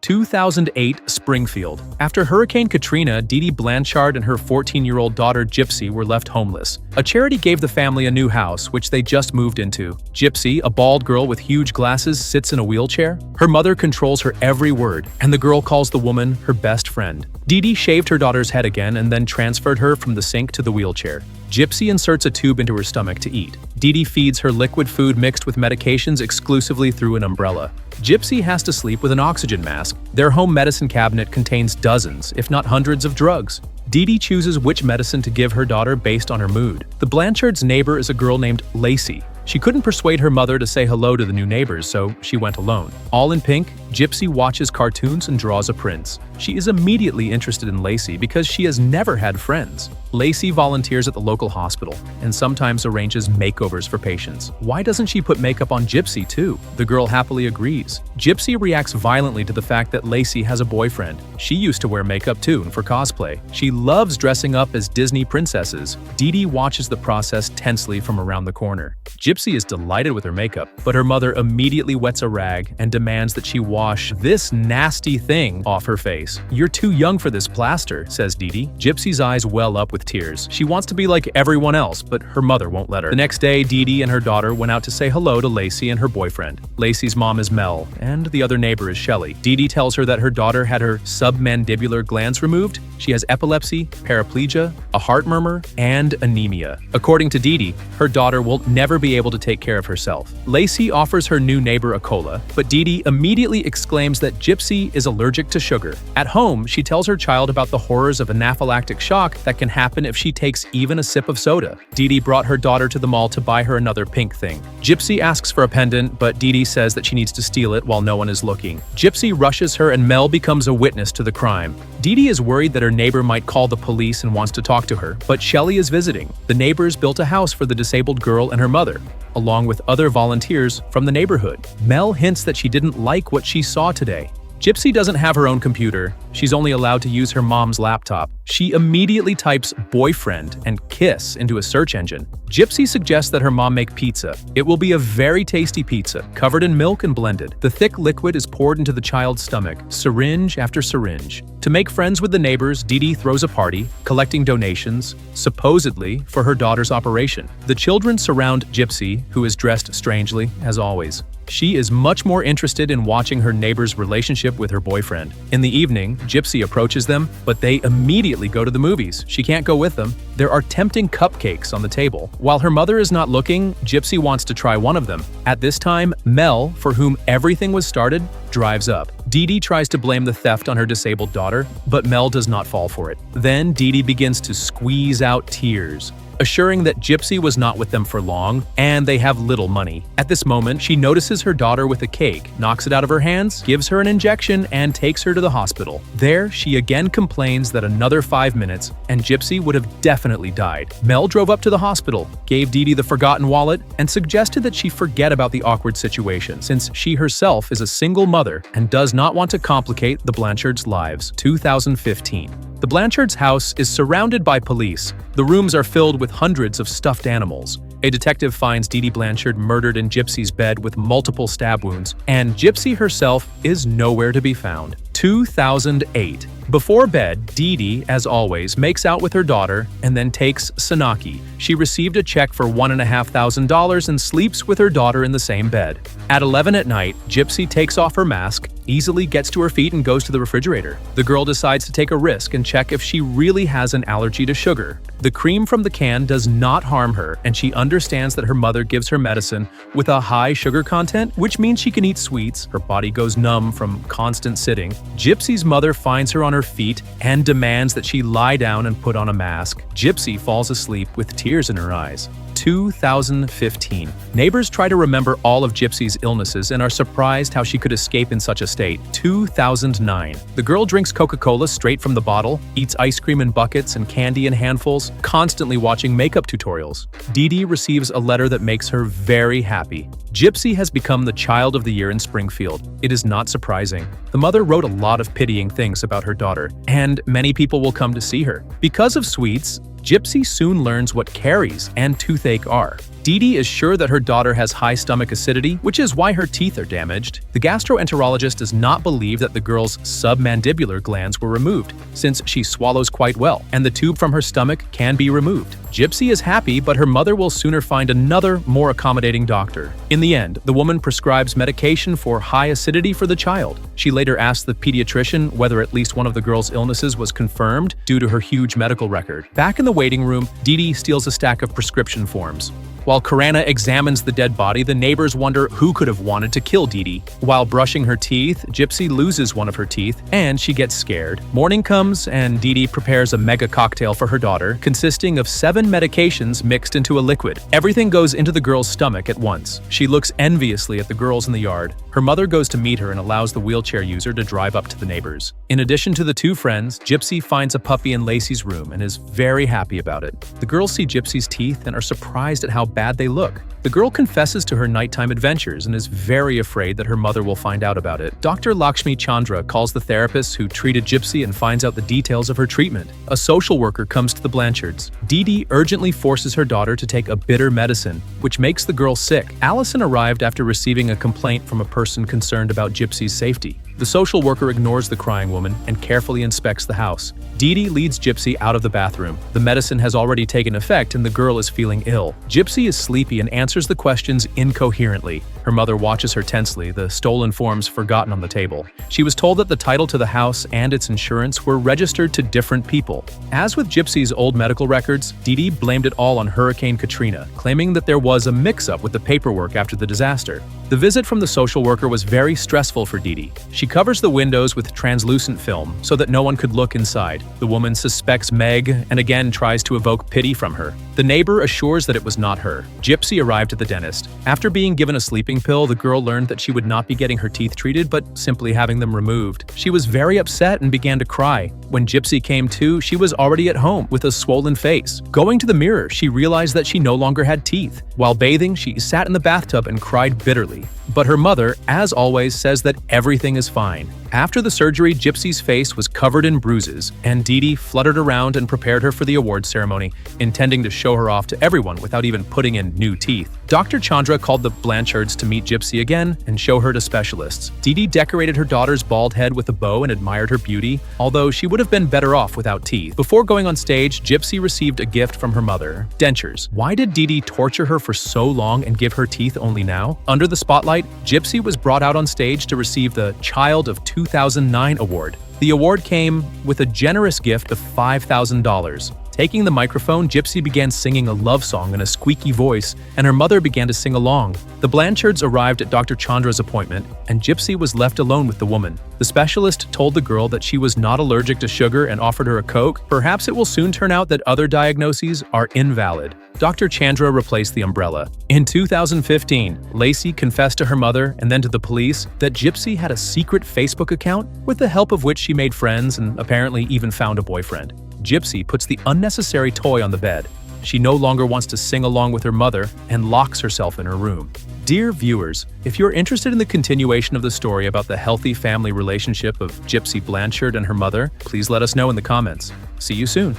2008 Springfield. After Hurricane Katrina, Dee Dee Blanchard and her 14-year-old daughter Gypsy were left homeless. A charity gave the family a new house, which they just moved into. Gypsy, a bald girl with huge glasses, sits in a wheelchair. Her mother controls her every word, and the girl calls the woman her best friend. Dee Dee shaved her daughter's head again and then transferred her from the sink to the wheelchair. Gypsy inserts a tube into her stomach to eat. Dee Dee feeds her liquid food mixed with medications exclusively through an umbrella. Gypsy has to sleep with an oxygen mask. Their home medicine cabinet contains dozens, if not hundreds, of drugs. Dee Dee chooses which medicine to give her daughter based on her mood. The Blanchards' neighbor is a girl named Lacey. She couldn't persuade her mother to say hello to the new neighbors, so she went alone. All in pink, Gypsy watches cartoons and draws a prince. She is immediately interested in Lacey because she has never had friends. Lacey volunteers at the local hospital and sometimes arranges makeovers for patients. Why doesn't she put makeup on Gypsy too? The girl happily agrees. Gypsy reacts violently to the fact that Lacey has a boyfriend. She used to wear makeup too for cosplay. She loves dressing up as Disney princesses. Dee Dee watches the process tensely from around the corner. Gypsy is delighted with her makeup, but her mother immediately wets a rag and demands that she wash this nasty thing off her face. "You're too young for this plaster," says Dee Dee. Gypsy's eyes well up with tears. She wants to be like everyone else, but her mother won't let her. The next day, Dee Dee and her daughter went out to say hello to Lacey and her boyfriend. Lacey's mom is Mel, and the other neighbor is Shelley. Dee Dee tells her that her daughter had her submandibular glands removed. She has epilepsy, paraplegia, a heart murmur, and anemia. According to Dee Dee, her daughter will never be able to take care of herself. Lacey offers her new neighbor a cola, but Dee Dee immediately exclaims that Gypsy is allergic to sugar. At home, she tells her child about the horrors of anaphylactic shock that can happen if she takes even a sip of soda. Dee Dee brought her daughter to the mall to buy her another pink thing. Gypsy asks for a pendant, but Dee Dee says that she needs to steal it while no one is looking. Gypsy rushes her and Mel becomes a witness to the crime. Dee Dee is worried that her neighbor might call the police and wants to talk to her, but Shelley is visiting. The neighbors built a house for the disabled girl and her mother, along with other volunteers from the neighborhood. Mel hints that she didn't like what she saw today. Gypsy doesn't have her own computer. She's only allowed to use her mom's laptop. She immediately types boyfriend and kiss into a search engine. Gypsy suggests that her mom make pizza. It will be a very tasty pizza, covered in milk and blended. The thick liquid is poured into the child's stomach, syringe after syringe. To make friends with the neighbors, Dee Dee throws a party, collecting donations, supposedly for her daughter's operation. The children surround Gypsy, who is dressed strangely, as always. She is much more interested in watching her neighbor's relationship with her boyfriend. In the evening, Gypsy approaches them, but they immediately go to the movies. She can't go with them. There are tempting cupcakes on the table. While her mother is not looking, Gypsy wants to try one of them. At this time, Mel, for whom everything was started, drives up. Dee Dee tries to blame the theft on her disabled daughter, but Mel does not fall for it. Then Dee Dee begins to squeeze out tears, assuring that Gypsy was not with them for long and they have little money. At this moment, she notices her daughter with a cake, knocks it out of her hands, gives her an injection, and takes her to the hospital. There, she again complains that another 5 minutes and Gypsy would have definitely died. Mel drove up to the hospital, gave Dee Dee the forgotten wallet, and suggested that she forget about the awkward situation since she herself is a single mother and does not want to complicate the Blanchards' lives. 2015. The Blanchards' house is surrounded by police. The rooms are filled with hundreds of stuffed animals. A detective finds Dee Dee Blanchard murdered in Gypsy's bed with multiple stab wounds, and Gypsy herself is nowhere to be found. 2008. Before bed, Dee Dee, as always, makes out with her daughter and then takes Sanaki. She received a check for $1,500 and sleeps with her daughter in the same bed. At 11 at night, Gypsy takes off her mask, easily gets to her feet and goes to the refrigerator. The girl decides to take a risk and check if she really has an allergy to sugar. The cream from the can does not harm her, and she understands that her mother gives her medicine with a high sugar content, which means she can eat sweets. Her body goes numb from constant sitting. Gypsy's mother finds her on her feet and demands that she lie down and put on a mask. Gypsy falls asleep with tears in her eyes. 2015. Neighbors try to remember all of Gypsy's illnesses and are surprised how she could escape in such a state. 2009. The girl drinks Coca-Cola straight from the bottle, eats ice cream in buckets and candy in handfuls, constantly watching makeup tutorials. Dee Dee receives a letter that makes her very happy. Gypsy has become the child of the year in Springfield. It is not surprising. The mother wrote a lot of pitying things about her daughter, and many people will come to see her. Because of sweets, Gypsy soon learns what caries and toothache are. Dee Dee is sure that her daughter has high stomach acidity, which is why her teeth are damaged. The gastroenterologist does not believe that the girl's submandibular glands were removed, since she swallows quite well, and the tube from her stomach can be removed. Gypsy is happy, but her mother will sooner find another, more accommodating doctor. In the end, the woman prescribes medication for high acidity for the child. She later asks the pediatrician whether at least one of the girl's illnesses was confirmed due to her huge medical record. Back in the waiting room, Dee Dee steals a stack of prescription forms. While Karana examines the dead body, the neighbors wonder who could have wanted to kill Dee Dee. While brushing her teeth, Gypsy loses one of her teeth, and she gets scared. Morning comes, and Dee Dee prepares a mega cocktail for her daughter, consisting of 7 medications mixed into a liquid. Everything goes into the girl's stomach at once. She looks enviously at the girls in the yard. Her mother goes to meet her and allows the wheelchair user to drive up to the neighbors. In addition to the 2 friends, Gypsy finds a puppy in Lacey's room and is very happy about it. The girls see Gypsy's teeth and are surprised at how bad they look. The girl confesses to her nighttime adventures and is very afraid that her mother will find out about it. Dr. Lakshmi Chandra calls the therapist who treated Gypsy and finds out the details of her treatment. A social worker comes to the Blanchards. Dee Dee urgently forces her daughter to take a bitter medicine, which makes the girl sick. Allison arrived after receiving a complaint from a person concerned about Gypsy's safety. The social worker ignores the crying woman and carefully inspects the house. Dee Dee leads Gypsy out of the bathroom. The medicine has already taken effect and the girl is feeling ill. Gypsy is sleepy and answers the questions incoherently. Her mother watches her tensely, the stolen forms forgotten on the table. She was told that the title to the house and its insurance were registered to different people. As with Gypsy's old medical records, Dee Dee blamed it all on Hurricane Katrina, claiming that there was a mix-up with the paperwork after the disaster. The visit from the social worker was very stressful for Dee Dee. She covers the windows with translucent film so that no one could look inside. The woman suspects Meg and again tries to evoke pity from her. The neighbor assures that it was not her. Gypsy arrived at the dentist. After being given a sleeping pill, the girl learned that she would not be getting her teeth treated, but simply having them removed. She was very upset and began to cry. When Gypsy came to, she was already at home with a swollen face. Going to the mirror, she realized that she no longer had teeth. While bathing, she sat in the bathtub and cried bitterly. But her mother, as always, says that everything is fine. After the surgery, Gypsy's face was covered in bruises, and Dee Dee fluttered around and prepared her for the awards ceremony, intending to show her off to everyone without even putting in new teeth. Dr. Chandra called the Blanchards to meet Gypsy again and show her to specialists. Dee Dee decorated her daughter's bald head with a bow and admired her beauty, although she would have been better off without teeth. Before going on stage, Gypsy received a gift from her mother: dentures. Why did Dee Dee torture her for so long and give her teeth only now? Under the spotlight, Gypsy was brought out on stage to receive the Child of 2009 award. The award came with a generous gift of $5,000. Taking the microphone, Gypsy began singing a love song in a squeaky voice, and her mother began to sing along. The Blanchards arrived at Dr. Chandra's appointment, and Gypsy was left alone with the woman. The specialist told the girl that she was not allergic to sugar and offered her a Coke. Perhaps it will soon turn out that other diagnoses are invalid. Dr. Chandra replaced the umbrella. In 2015, Lacey confessed to her mother and then to the police that Gypsy had a secret Facebook account with the help of which she made friends and apparently even found a boyfriend. Gypsy puts the unnecessary toy on the bed. She no longer wants to sing along with her mother and locks herself in her room. Dear viewers, if you're interested in the continuation of the story about the healthy family relationship of Gypsy Blanchard and her mother, please let us know in the comments. See you soon.